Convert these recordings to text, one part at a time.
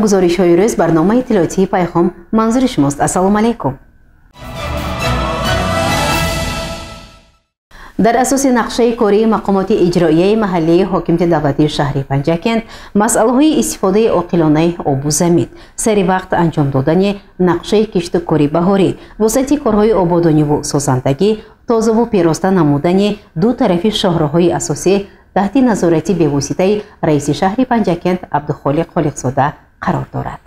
گزارش‌های روز برنامه اطلاعاتی پیام منظور شماست. السلام علیکم. در اساس نقشه کاری مقامات اجرایی محلی حاکمیت دولتی شهر پنجکند، مسائل استفاده عاقلانه آب و زمین، سری وقت انجام دادن نقشه کشت کاری بهاری، وسایل کارهای آبادانی و سازندگی، تازه و پیراسته نمودن دو طرف شاهراهای اساسی تحت نظارت بواسطه رئیس شهر پنجکند عبدالخالق خالقزاده قرار دارد.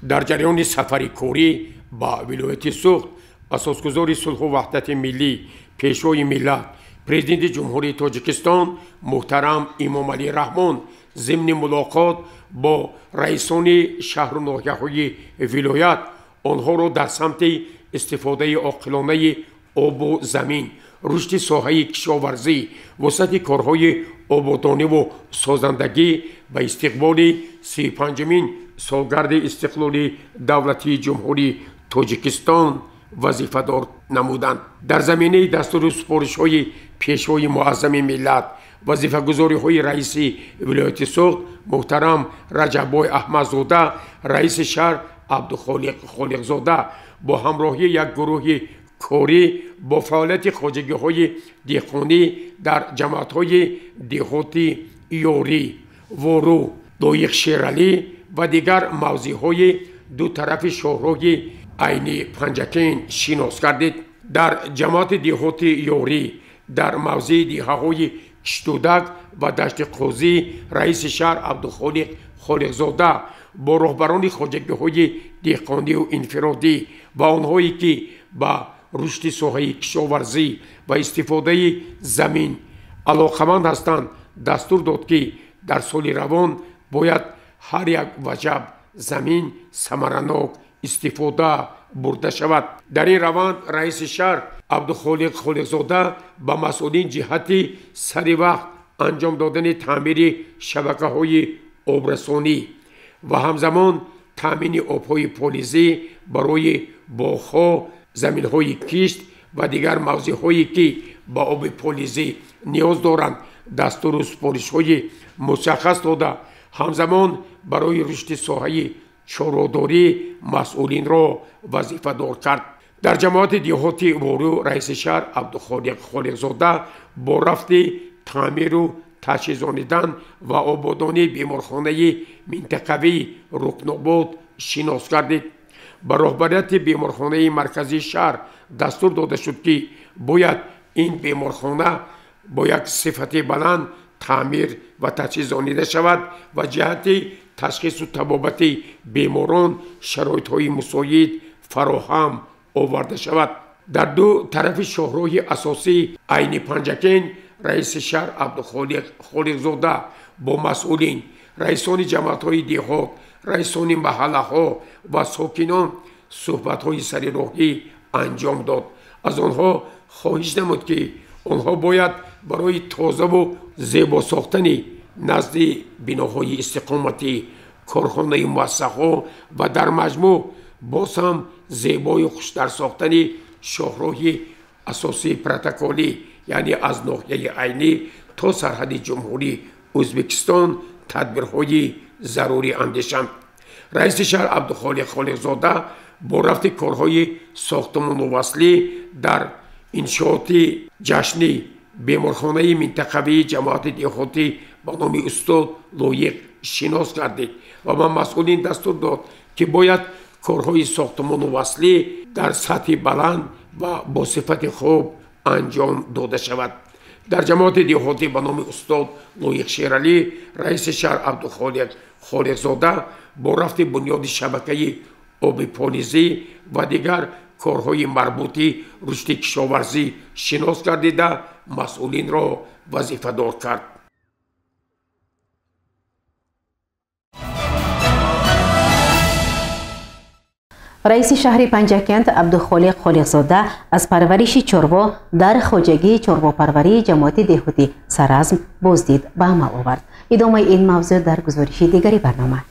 در جریان سفری کاری با ولایت سوخت، اساسگزار صلح و وحدت ملی، پیشوای ملت، پرزیدنت جمهوری تاجیکستان محترم امام علی رحمان ضمن ملاقات با رئیسان شهر و ناحیه‌های ولایت آنها را در سمت استفاده عاقلانه آب و زمین، رشد ساحه کشاورزی، وسعت کارهای آبادانی و سازندگی و استقبال 35مین سالگرد استقلال دولتی جمهوری تاجیکستان وظیفه‌دار نمودند. در زمینه دستور سپارش‌های پیشوای معظم ملت، وظیفه‌گزاری‌های رئیس ولایت سوخت محترم رجب‌بای احمدزاده، رئیس شهر عبدالخالق خالقزاده با همراهی یک گروه کاری با فعالیت خواجگی‌های دهقانی در جماعت‌های دهاتی یاری، وارو، دایق شیرالی و دیگر موضع‌های دو طرف شاهراه عین پنجکند شناس گردید. در جماعت دهاتی یاری در موضع دهه‌های کشتودک و دشت قاضی رئیس شهر عبدالخالق خالقزاده با رهبران خواجگی‌های دهقانی و انفرادی و آنهایی که با رشد ساحه کشاورزی و استفاده زمین علاقمند هستند دستور داد که در سال روان باید هر یک وجب زمین ثمرناک استفاده برده شود. در این روند رئیس شهر عبدالخالق خالقزاده با مسئولین جهت سری وقت انجام دادن تعمیر شبکه‌های آبرسانی و همزمان تامین آب‌های پالیزی برای باغ‌ها، زمین‌های کشت و دیگر موضع‌هایی که با آب پالیزی نیاز دارند دستور و سپارش‌های مشخص داده، همزمان برای رشد ساحه چاره‌داری مسئولین را وظیفه دار کرد. در جماعت دهاتی وارو رئیس شهر عبدالخالق خالقزاده با رفت تعمیر و تجهیزانیدن و آبادانی بیمارخانه منطقوی رکناباد شناس گردید. با رهبریت بیمارخانه مرکزی شهر دستور داده شد که باید این بیمارخانه با یک صفت بلند تعمیر و تجهیزانیده شود و جهت تشخیص و طبابت بیماران شرایط‌های مساعد فراهم آورده شود. در دو طرف شاهراه اساسی عین پنجکند رئیس شهر عبدالخالق خالقزاده با مسئولین، رئیسان جماعت‌های دهات، رئیسان محله‌ها و ساکنان صحبت‌های سر راهی انجام داد. از آنها خواهش نمود که آنها باید برای تازه و زیبا ساختن نزد بناهای استقامتی، کارخانه موسسه‌ها و در مجموع باز هم زیبای خوشتر ساختن شاهراه اساسی پروتکلی یعنی از ناحیه عینی تا سرحد جمهوری ازبکستان تدبیرهای ضروری اندیشند. رئیس شهر عبدالخالق خالقزاده با رفت کارهای ساختمان و وصلی در انشاءات جشنی بیمارخانه منطقوی جماعت دهاتی با نام استاد لایق شناس گردید و با مسئولین دستور داد که باید کارهای ساختمان و وصلی در سطح بلند و با صفت خوب انجام داده شود. در جماعت دهاتی با نام استاد لایق شیرالی رئیس شهر عبدالخالق خالقزاده با رفت بنیاد شبکه آب پالیزی و دیگر کارهای مربوطی رشد کشاورزی شناس گردیده مسئولین را وظیفه دار کرد. رئیس شهر پنجکند عبدالخالق خالقزاده از پرورش چروا در خواجگی چروا پروری جماعت دهاتی سرعزم بازدید به عمل آورد. ادامه این موضوع در گزارش دیگری برنامه.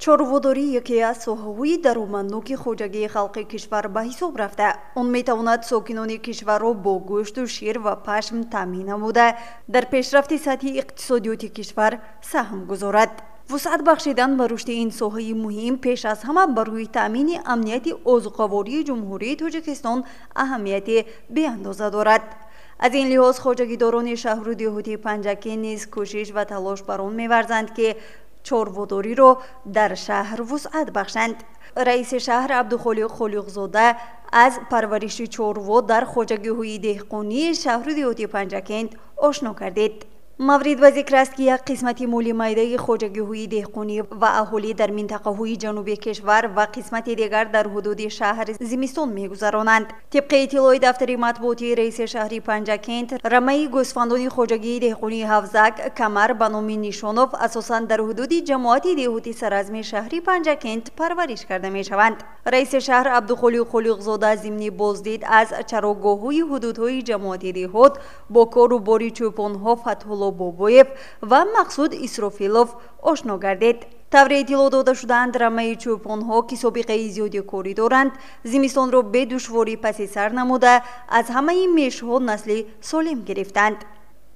چاره‌واداری یکی از ساحه‌های درآمدناک خواجگی خلق کشور به حساب رفته. آن می‌تواند ساکنان کشور را با گوشت و شیر و پشم تامین نموده در پیشرفت سطحی اقتصادیاتی کشور سهم گذارد. وسعت بخشیدن به رشد این ساحه مهم پیش از همه برای تامین امنیت آذوقه‌واری جمهوری تاجیکستان اهمیت بی‌اندازه دارد. از این لحاظ خواجگیداران شهر و دهاتی پنجکین نیز کوشش و تلاش بر آن می‌ورزند که چاره‌واداری را در شهر وسعت بخشند. رئیس شهر عبدالخالق خالقزاده از پرورش چاره‌وا در خواجگی‌های دهقانی شهر و دهاتی پنجکین آشنا کردید. مورد و ذکر است که یک قسمت مالی مایده خواجگی‌های دهقانی و اهالی در منطقه‌های جنوبی کشور و قسمت دیگر در حدود شهر زمستان می‌گذرانند. طبق اطلاع دفتر مطبوعاتی رئیس شهر پنجکین، رمه گوسفندان خواجگی دهقانی هفزک کمر به نام نیشانوف اساساً در حدود جماعت دهاتی سراسر شهر پنجکین پرورش کرده می‌شوند. رئیس شهر عبدالخالق خالقزاده ضمن بازدید از چراگاه‌های حدودهای جماعت دهات با کار و باری چوپان‌ها فتح‌الله بابایف و مقصود اسرافیلوف آشنا گردید. طور اطلاع داده شدند رمه چوپان‌ها که سابقه زیادی کاری دارند زمستان را به دشواری پس سر نموده از همه میش‌ها نسل سالم گرفتند.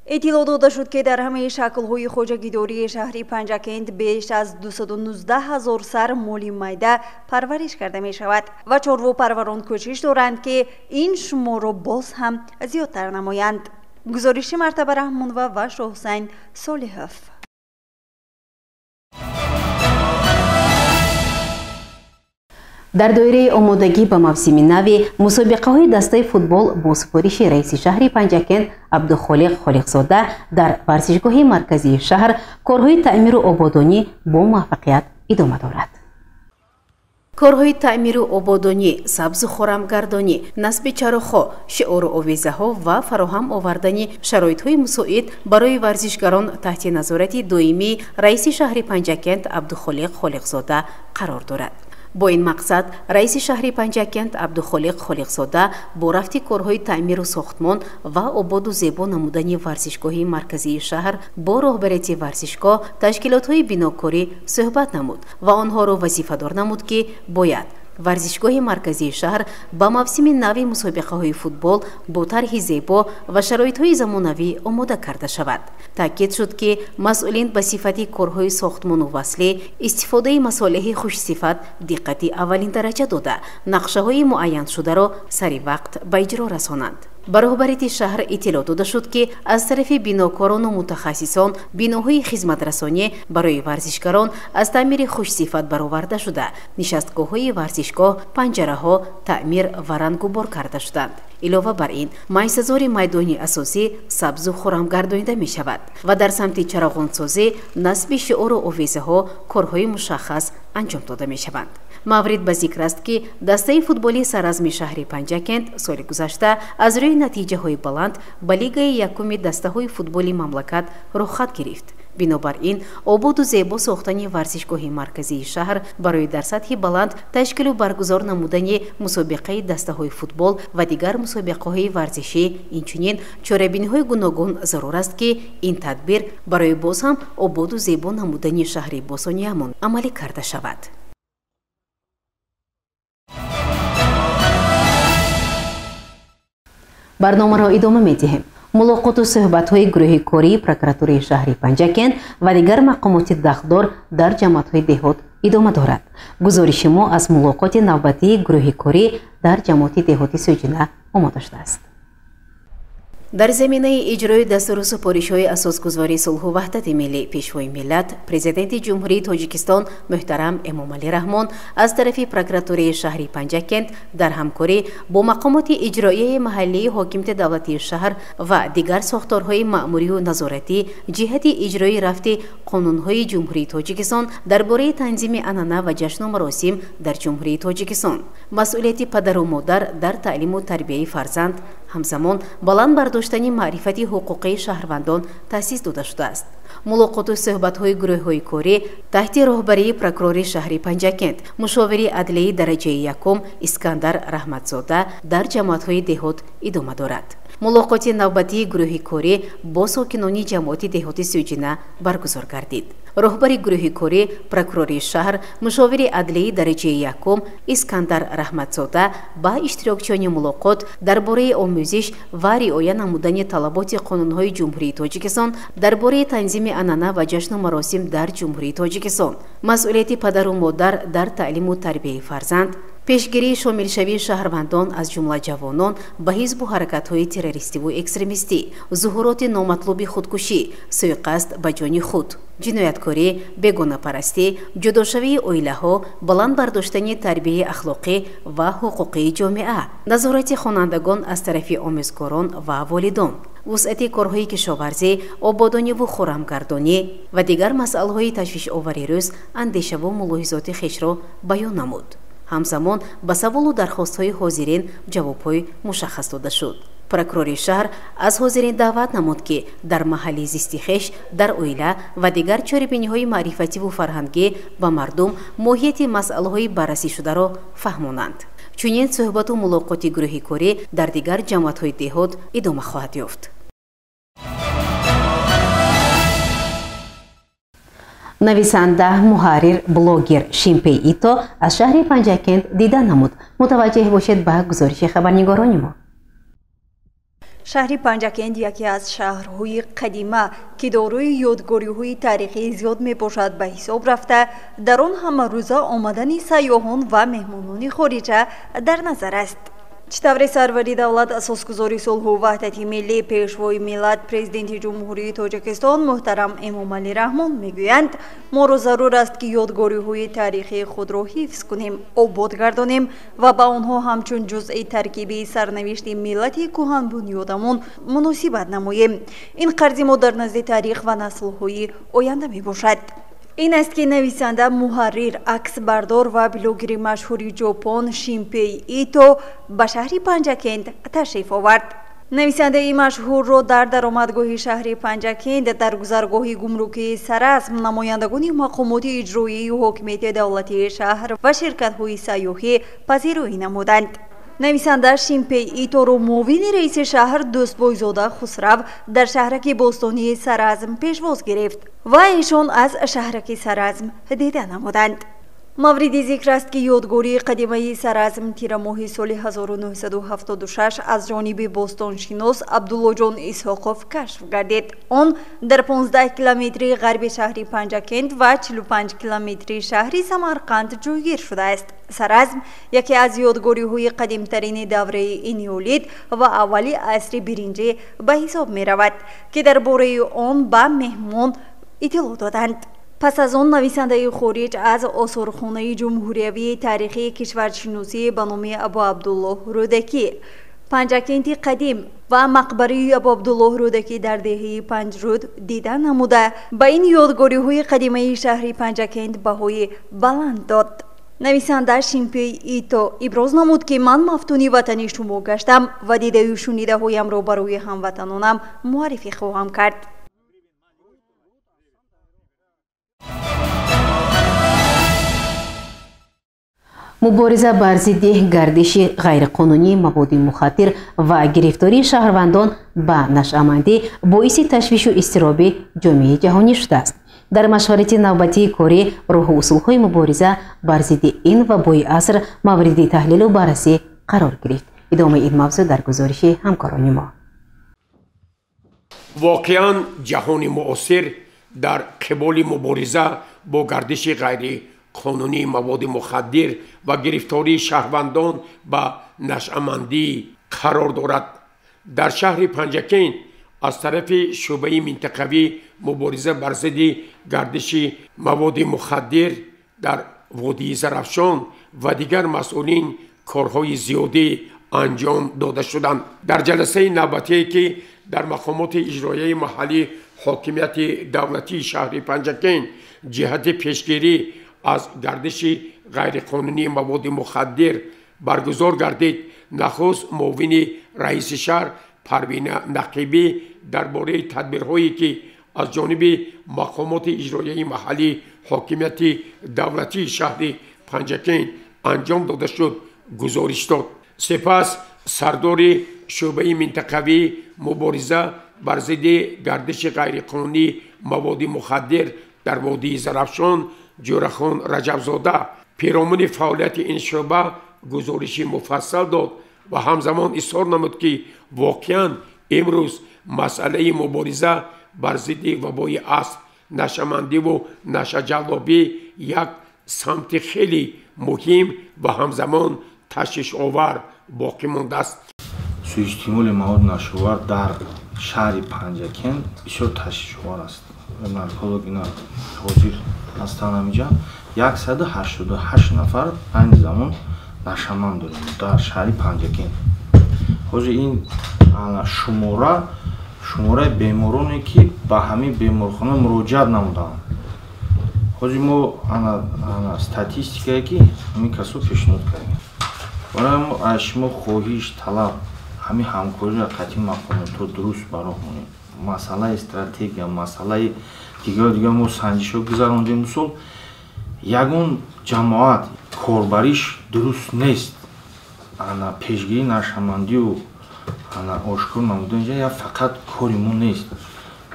اطلاع داده شد که در همه شکل‌های خواجگیداری شهر پنجکین بیش از 219,000 سر مالی میده پرورش کرده می شود و چاره‌وا پروران کوشش دارند که این شمار را باز هم زیادتر نمایند. گزارش مرتبه رحمان و شاه حسین صالحوف. در دوره آمادگی به موسم نو مسابقه های دسته فوتبال با سفارش رئیس شهر پنجکین عبدالخالق خالقزاده در ورزشگاه مرکزی شهر کارهای تعمیر و آبادانی با موفقیت ادامه دارد. کارهای تعمیر و آبادانی، سبز و خرمگردانی، نصب چراغ‌ها، شعار و آویزه‌ها و فراهم آوردن شرایط‌های مساعد برای ورزشکاران تحت نظارت دائمی رئیس شهر پنجکین عبدالخالق خالقزاده قرار دارد. با این مقصد رئیس شهر پنجکین عبدالخالق خالقزاده با رفت کارهای تعمیر و ساختمان و آباد و زیبا نمودن ورزشگاه مرکزی شهر با رهبری ورزشگاه تشکیلات‌های بناکاری صحبت نمود و آنها را وظیفه‌دار نمود که باید ورزشگاه مرکزی شهر با موسم نو مسابقه‌های فوتبال با طرح زیبا و شرایط‌های زمانوی آماده کرده شود. تاکید شد که مسئولین به صفت کارهای ساختمان و وصله استفاده مصالح خوش صفت دقت اولین درجه داده نقشه‌های معین شده را سری وقت به اجرا رسانند. به رهبری شهر اطلاع داده شد که از طرف بیناکاران و متخصصان بیناهای خدمت‌رسانی برای ورزشکاران از تعمیر خوش صفت برآورده شده، نشستگاه‌های ورزشگاه، پنجره‌ها تعمیر و رنگ و بار کرده شدند. علاوه بر این مایسازی میدانی اساسی سبز و خرمگردانیده می شود و در سمت چراغانسازی نصب شعار و آویزه‌ها کارهای مشخص انجام داده می شوند. مورد به ذکر است که دسته فوتبالی سراسر شهر پنجکین سال گذشته از روی نتیجه های بلند به لیگ یکم دسته های فوتبالی مملکت رخصت گرفت. بنابراین آباد و زیبا ساختن ورزشگاه مرکزی شهر برای در سطح بلند تشکیل و برگزار نمودن مسابقه دسته های فوتبال و دیگر مسابقه های ورزشی اینچنین چاره‌بینی های گوناگون ضرور است که این تدبیر برای باز هم آباد و زیبا نمودن شهر باسانیه‌مان عملی کرده شود. برنامه را ادامه می‌دهیم. ملاقات و صحبت‌های گروه کاری پروکراتوری شهر پنجکین و دیگر مقامات دخدار در جماعت‌های دهات ادامه دارد. گزارش ما از ملاقات نوبتی گروه کاری در جماعت دهات سوجینه آماده شده است. در زمینه اجرای دستور و سپارش‌های اساسگذاری صلح و وحدت ملی پیشوای ملت پرزیدنت جمهوری تاجیکستان محترم امامعلی رحمان از طرف پروکراتوری شهر پنجکین در همکاری با مقامات اجرایی محلی حاکمیت دولتی شهر و دیگر ساختارهای مأموری و نظارتی جهت اجرای رفت قانون‌های جمهوری تاجیکستان درباره تنظیم عنعنه و جشن و مراسم در جمهوری تاجیکستان مسئولیت پدر و مادر در تعلیم و تربیت فرزند همزمان بلند برداشتن معرفت حقوقی شهروندان تأسیس داده شده است. ملاقات و صحبت‌های گروه‌های کاری تحت رهبری پروکرور شهر پنجکین مشاور عدلیه درجه یکم اسکندر رحمتزاده در جماعت‌های دهات ادامه دارد. ملاقات نوبتی گروه کاری با ساکنان جماعت دهات سوجینه برگزار گردید. راهبر گروه کوری پروکوروری شهر مشاور عدلیه درجه یکم اسکندر رحمتزاده با اشتراکچیان ملاقات درباره آموزش و رعایت نمودن طلبات قانونهای جمهوری تاجیکستان درباره تنظیم عنعنه و جشن و مراسم در جمهوری تاجیکستان، مسئولیت پدر و مادر در تعلیم و تربیت فرزند، پیشگیری شاملشوی شهروندان از جمله جوانان به حزب و حرکت‌های تروریستی و اکستریمیستی، ظهورات نامطلوب خودکشی، سوءقصد به جان خود، جنایتکاری، بیگانه‌پرستی، جداشوی عائله‌ها، بلند برداشتن تربیت اخلاقی و حقوقی جامعه، نظارت خوانندگان از طرف آموزگاران و والدان، وسعت کارهای کشاورزی، آبادانی و خرمگردانی و دیگر مسائل تشویش آور روز اندیشه و ملاحظات خویش را بیان نمود. همزمان به سوال و درخواست‌های حاضرین جواب‌های مشخص داده شد. پروکوروری شهر از حاضرین دعوت نمود که در محل زیستی خویش در عائله و دیگر چاره‌بینی‌های معرفتی و فرهنگی به مردم ماهیت مسائل‌های بررسی شده را فهمانند. چنین صحبت و ملاقات گروه کوری در دیگر جماعت‌های دهات ادامه خواهد یافت. نویسنده، محرر، بلاگر شیمپی ایتو از شهر پنجکند دیدن نمود. متوجه باشید به گزارش خبرنگاران ما. شهر پنجکند یکی از شهرهای قدیمه که دارای یادگاری‌های تاریخی زیاد میباشد به حساب رفته، در آن همه روزه آمدن سیاحان و مهمانان خارجی در نظر است. چطور سروری دولت اساسگذاری صلح و وحدت ملی پیشوای ملت پرزیدنت جمهوری تاجیکستان محترم امامعلی رحمان میگویند ما را ضرور است که یادگاری‌های تاریخی خود را حفظ کنیم، آباد گردانیم و با آنها همچون جزء ترکیبی سرنوشت ملت کهن بنیادمان مناسبت نماییم. این قرض ما در نزد تاریخ و نسل‌های آینده میباشد. این است که نویسنده، محرر، عکس بردار و بلاگر مشهور ژاپن شیمپی ایتو به شهر پنجکند تشریف آورد. نویسنده مشهور را در درآمدگاه شهر پنجکند در گذرگاه گمرکی سراسم نمایندگان مقامات اجرایی و حاکمیت دولتی شهر و شرکت‌های سیاحی پذیرایی نمودند. نویسنده شیمپی ایتو را معاون رئیس شهر دوستبایزاده خسرو در شهرک باستانی سراسم پیشواز گرفت و ایشان از شهرک سراسم دیدن نمودند. مورد ذکر است که یادگاری قدیمه سراسم تیر ماه سال 1976 از جانب باستانشناس عبدالله جان اسحاقوف کشف گردید. آن در 15 کیلومتری غرب شهر پنجکند و 45 کیلومتری شهر سمرقند جایگیر شده است. سراسم یکی از یادگاری‌های قدیمترین دوره انیولید و اولی عصر برنجی به حساب می رود که درباره آن به مهمان اطلاع دادند. پس از آن نویسنده خارج از آثارخانه جمهوریوی تاریخی کشورشناسی به نام ابو عبدالله رودکی، پنجکند قدیم و مقبره ابو عبدالله رودکی در دهه 5 رود دیدن نموده به این یادگاری‌های قدیمه شهر پنجکند بهای بلند داد. نویسنده شیمپی ایتو ابراز نمود که من مفتونی وطنی شما گشتم و دیده و شنیده هایم را برای هموطنانم معرفی خواهم کرد. مبارزه بر ضد گردش غیرقانونی مواد مخدر و گرفتاری شهروندان به نشأه‌مندی باعث تشویش و اضطراب جامعه جهانی شده است. در مشورت نوبتی کوری راه اصولهای مبارزه بر ضد این وبای عصر مورد تحلیل و بررسی قرار گرفت. ادامه این موضوع در گزارش همکاران ما. واقعاً جهان معاصر در قبال مبارزه با گردش غیر قانونی مواد مخدر و گرفتاری شهروندان به نشأه‌مندی قرار دارد. در شهر پنجکند از طرف شعبه منطقوی مبارزه بر ضد گردش مواد مخدر در وادی زرافشان و دیگر مسئولین کارهای زیادی انجام داده شدند. در جلسه نوبتی که در مقامات اجرایی محلی حاکمیت دولتی شهر پنجکند جهت پیشگیری از گردش غیرقانونی مواد مخدر برگزار گردید، نخست معاون رئیس شهر پروین نقیبی درباره تدبیرهایی که از جانب مقامات اجرایی محلی حاکمیت دولتی شهر پنجکند انجام داده شد گزارش داد. سپس سردار شعبه منطقوی مبارزه بر ضد گردش غیرقانونی مواد مخدر در وادی زرافشان جورخان رجبزاده پیرامون فعالیت این شعبه گزارشی مفصل داد و همزمان اظهار نمود که واقعا امروز مسئله مبارزه بر ضد وبای اسب نشمندی و نشجلابی یک سمت خیلی مهم و همزمان تشویش آور باقی مانده است. سوءاستعمال مواد ناشور در شهر پنجکن بسیار تشویش آور است. نارکولوگ اینا حاضر هستند اینجا 188 نفر این زمان نشمند داریم در شهر پنجکن. حاضر این شماره بیمارانی که به همین بیمارخانه مراجعت نمودند. حاضر ما استاتیستیکایی که همین کسو پیشنهاد کردیم. برای ما از شما خواهش طلب همین همکاری را قطعی می‌کنیم تا درست برامون مسئله استراتژی مسئله دیگه ما سنجشو گذراندیم. مثلا یگان جماعت کاربریش درست نیست. انا پیشگیری نشمندی و انا آشکار نمودن یا فقط کاریمون نیست.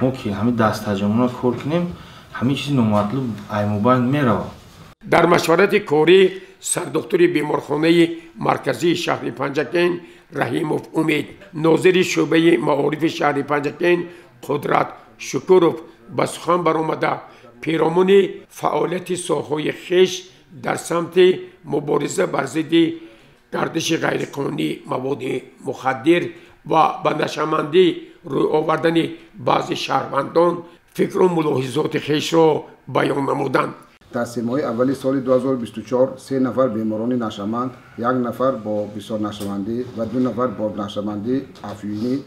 ما که همین دستجمعونه کار کنیم همین چیزی نامطلوب ایموبین میره. در مشورت کاری سردکتر بیمارخانه مرکزی شهر پنجکن رحیموف امید، ناظر شعبه معارف شهر پنجکن قدرت شکروف به سخن برآمده پیرامون فعالیت ساحه‌های خویش در سمت مبارزه بر ضد گردش غیرقانونی مواد مخدر و به نشمندی روی آوردن بعضی شهروندان فکر و ملاحظات خویش را بیان نمودند. در 3 ماه اولی سال 2024 3 نفر بیماران نشمند، 1 نفر با بسیار نشمندی و 2 نفر با نشمندی عفوینی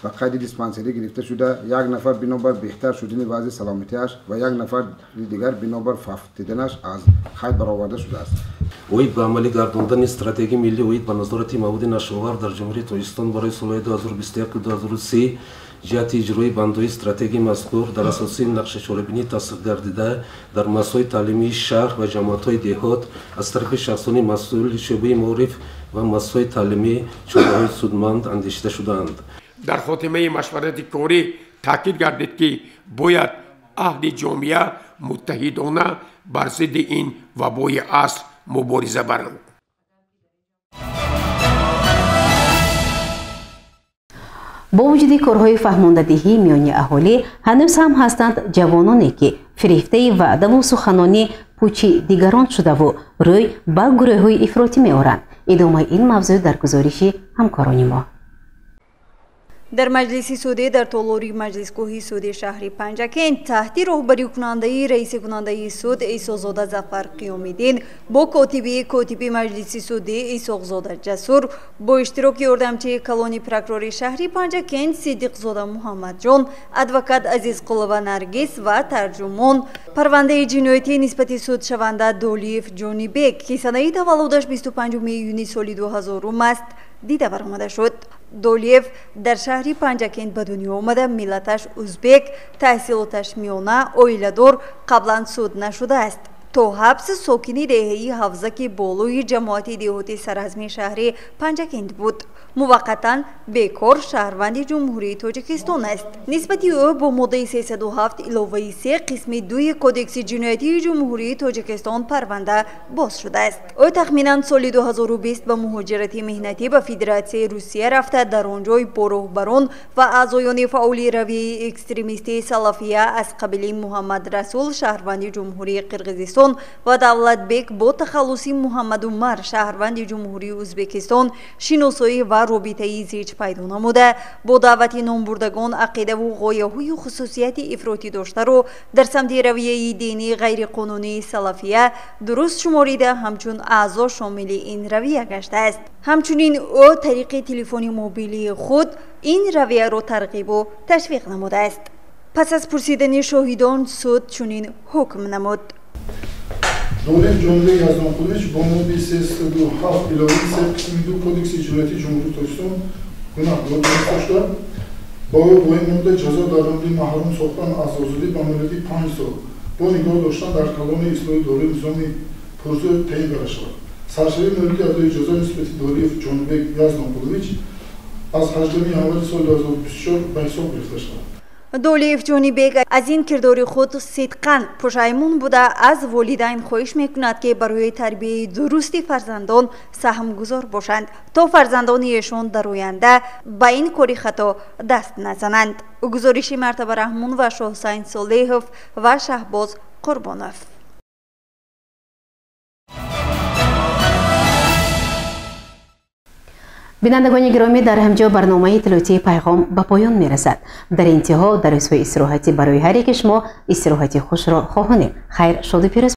و قید دیسپنسری گرفته شده. 1 نفر بنابر بهتر شدن وضع سلامتیش و 1 نفر دیگر بنابر فهمیدنش از قید برآورده شده است. اوید به عملی گرداندن استراتژی ملی اوید به نظارت مواد ناشور در جمهوری تاجیکستان برای سالهای 2021-2030 جهت اجرای بندهای استراتژی مذکور در اساس نقشه چاره‌بینی تصدیق گردیده در مسائل تعلیمی شهر و جماعت‌های دهات از طرف شخصان مسئول شعبه معارف و مسائل تعلیمی چاره‌های سودمند اندیشیده شدند. در خاتمه مشورت کاری تاکید گردید که باید اهل جامعه متحدانه بر ضد این وبای اسب مبارزه برند. با وجود کارهای فهماندهی میان اهالی هنوز هم هستند جوانانی که فریفته وعده و سخنانی پوچی دیگران شده و روی به گروه‌های افراطی می‌آورند. ادامه این موضوع در گزارش همکاران ما. در مجلس سوده در طولوری مجلسگاه سود شهر پنجکن تحت راهبری کننده رئیس کننده سود ایساقزاده ظفر قیامی‌دین با کاتب مجلس سوده ایساقزاده جسور با اشتراک یاردمچی کلانی پروکرور شهر پنجکن صدیقزاده محمد جان، ادوکات عزیزقلova نرگس و ترجمان پرونده جنایتی نسبت سود شونده دولیف جونیبک که سنه تولدش 25 ایونی سال 2000 است دیده برآمده شد. دولیف در شهر پنجکن به دنیا آمده، ملتش ازبک، تحصیلاتش میانه، اویله‌دار، قبلا سود نشده است. تا حبس ساکنی دهه‌ای حوزه بالوی جماعت دهاتی سرازمی شهر پنجکن بود. موقتا بیکار شهروند جمهوری تاجیکستان است. نسبت او با ماده 307 علاوه 3 قسم 2 کدکس جنایتی جمهوری تاجیکستان پرونده باز شده است. او تخمینا سال 2020 به مهاجرت مهنتی به فدراسیون روسیه رفته، در آنجا با راهبران و اعضایان فعال رویه اکستریمیستی سلفیه از قبیله محمد رسول شهروند جمهوری قرقیزستان و دولت بیگ با تخلص محمد عمر شهروند جمهوری ازبکستان شناسایی و رابطه زیج پیدا نموده، با دعوت نامبردگان عقیده و غایه‌های خصوصیت افراطی داشته رو در سمت رویه دینی غیر قانونی سلفیه درست شماریده، همچون اعضا شامل این رویه گشته است. همچنین او طریق تلفنی موبیلی خود این رویه را ترغیب و تشویق نموده است. پس از پرسیدن شاهدان سود چنین حکم نمود. دولت جمله یزدانپوریچ با ماده 307 علاوه 3 قسم 2 کدکس جنایتی جمهوری تاجیکستان گناه داشته. با این ماده جزا در مورد محروم ساختن از آزادی به مدت 5 سال با نگاه داشتن در کلان اصلاحی داره نظام پرزور تعیین برده شود. سرشاری مورد ادای جزا نسبت دولیف جانبک یزدانپوریچ از 18 ژانویه سال 2024 به حساب گرفته شود. دولیف جونی بیگ از این کردار خود صدقاً پشیمون بوده از والدین خواهش میکند که برای تربیت درستی فرزندان سهم گذار باشند تا فرزندانشان در آینده به این کاری خطا دست نزنند. گزارش مرتبه رحمون و شاه حسین صالحوف و شهباز قربانوف. بینندگان گرامی، در همجا برنامه تلویزیونی پیغام به پایان میرسد. در انتها در رسوی استراحتی برای هر یک شما استراحتی خوش را خواهانیم. خیر، شاد و پیروز